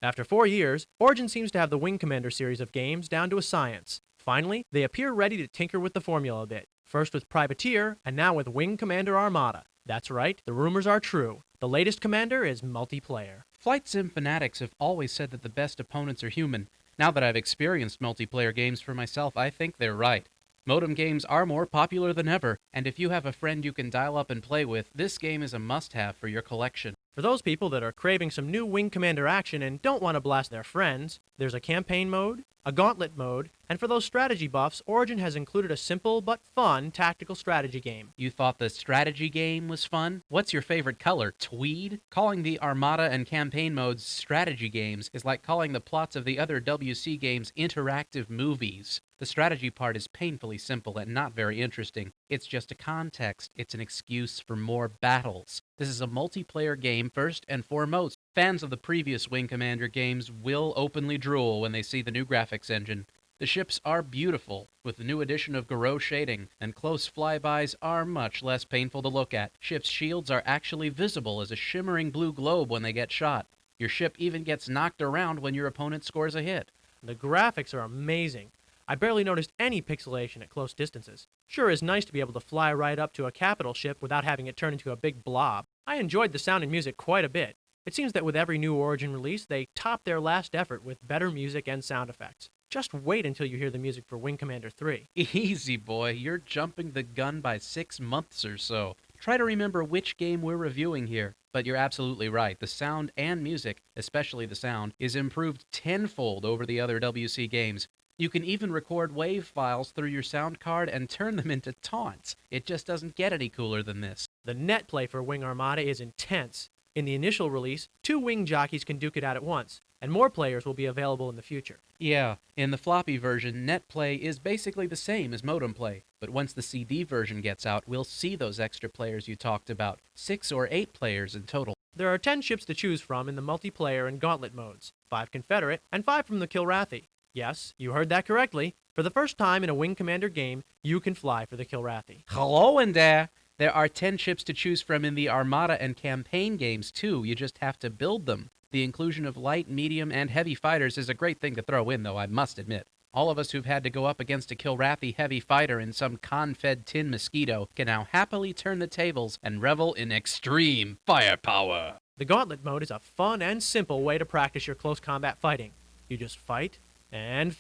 After 4 years, Origin seems to have the Wing Commander series of games down to a science. Finally, they appear ready to tinker with the formula a bit. First with Privateer, and now with Wing Commander Armada. That's right, the rumors are true. The latest Commander is multiplayer. Flight sim fanatics have always said that the best opponents are human. Now that I've experienced multiplayer games for myself, I think they're right. Modem games are more popular than ever, and if you have a friend you can dial up and play with, this game is a must-have for your collection. For those people that are craving some new Wing Commander action and don't want to blast their friends, there's a campaign mode, a Gauntlet mode, and for those strategy buffs, Origin has included a simple but fun tactical strategy game. You thought the strategy game was fun? What's your favorite color? Tweed? Calling the Armada and campaign modes strategy games is like calling the plots of the other WC games interactive movies. The strategy part is painfully simple and not very interesting. It's just a context. It's an excuse for more battles. This is a multiplayer game first and foremost. Fans of the previous Wing Commander games will openly drool when they see the new graphics engine. The ships are beautiful, with the new addition of Garou shading, and close flybys are much less painful to look at. Ships' shields are actually visible as a shimmering blue globe when they get shot. Your ship even gets knocked around when your opponent scores a hit. The graphics are amazing. I barely noticed any pixelation at close distances. Sure is nice to be able to fly right up to a capital ship without having it turn into a big blob. I enjoyed the sound and music quite a bit. It seems that with every new Origin release, they top their last effort with better music and sound effects. Just wait until you hear the music for Wing Commander 3. Easy, boy. You're jumping the gun by 6 months or so. Try to remember which game we're reviewing here. But you're absolutely right. The sound and music, especially the sound, is improved tenfold over the other WC games. You can even record wave files through your sound card and turn them into taunts. It just doesn't get any cooler than this. The Netplay for Wing Armada is intense. In the initial release, 2 wing jockeys can duke it out at once, and more players will be available in the future. Yeah, in the floppy version, Netplay is basically the same as modem play, but once the CD version gets out, we'll see those extra players you talked about, 6 or 8 players in total. There are 10 ships to choose from in the multiplayer and Gauntlet modes, 5 Confederate, and 5 from the Kilrathi. Yes, you heard that correctly. For the first time in a Wing Commander game, you can fly for the Kilrathi. Hello in there! There are 10 ships to choose from in the Armada and campaign games, too. You just have to build them. The inclusion of light, medium, and heavy fighters is a great thing to throw in, though, I must admit. All of us who've had to go up against a Kilrathi heavy fighter in some con-fed tin mosquito can now happily turn the tables and revel in extreme firepower. The Gauntlet mode is a fun and simple way to practice your close combat fighting. You just fight, and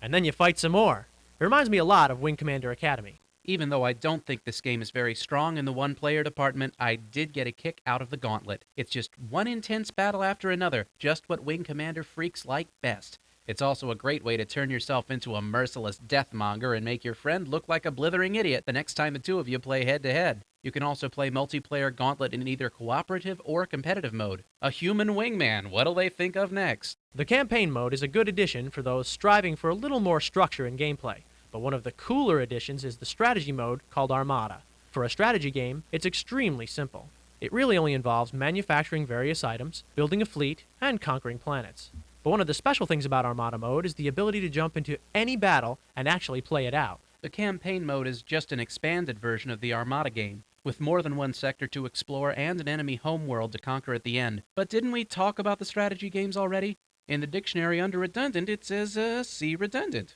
then you fight some more. It reminds me a lot of Wing Commander Academy. Even though I don't think this game is very strong in the one-player department, I did get a kick out of the Gauntlet. It's just one intense battle after another, just what Wing Commander freaks like best. It's also a great way to turn yourself into a merciless deathmonger and make your friend look like a blithering idiot the next time the two of you play head-to-head. You can also play multiplayer Gauntlet in either cooperative or competitive mode. A human wingman, what'll they think of next? The campaign mode is a good addition for those striving for a little more structure in gameplay. But one of the cooler additions is the strategy mode called Armada. For a strategy game, it's extremely simple. It really only involves manufacturing various items, building a fleet, and conquering planets. But one of the special things about Armada mode is the ability to jump into any battle and actually play it out. The campaign mode is just an expanded version of the Armada game, with more than one sector to explore and an enemy homeworld to conquer at the end. But didn't we talk about the strategy games already? In the dictionary under redundant, it says, see redundant.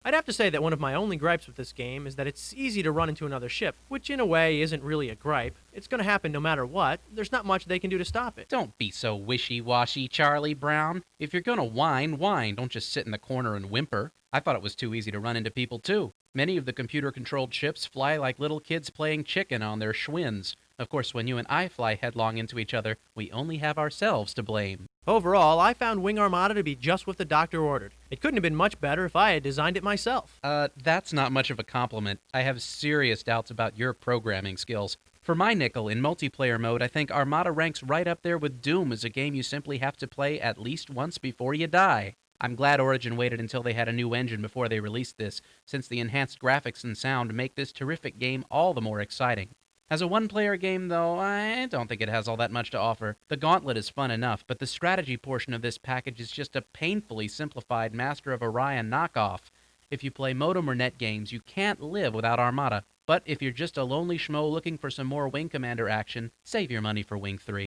I'd have to say that one of my only gripes with this game is that it's easy to run into another ship, which in a way isn't really a gripe. It's going to happen no matter what. There's not much they can do to stop it. Don't be so wishy-washy, Charlie Brown. If you're going to whine, whine. Don't just sit in the corner and whimper. I thought it was too easy to run into people, too. Many of the computer-controlled ships fly like little kids playing chicken on their Schwinns. Of course, when you and I fly headlong into each other, we only have ourselves to blame. Overall, I found Wing Armada to be just what the doctor ordered. It couldn't have been much better if I had designed it myself. That's not much of a compliment. I have serious doubts about your programming skills. For my nickel, in multiplayer mode, I think Armada ranks right up there with Doom as a game you simply have to play at least once before you die. I'm glad Origin waited until they had a new engine before they released this, since the enhanced graphics and sound make this terrific game all the more exciting. As a one-player game, though, I don't think it has all that much to offer. The Gauntlet is fun enough, but the strategy portion of this package is just a painfully simplified Master of Orion knockoff. If you play modem or net games, you can't live without Armada. But if you're just a lonely schmo looking for some more Wing Commander action, save your money for Wing 3.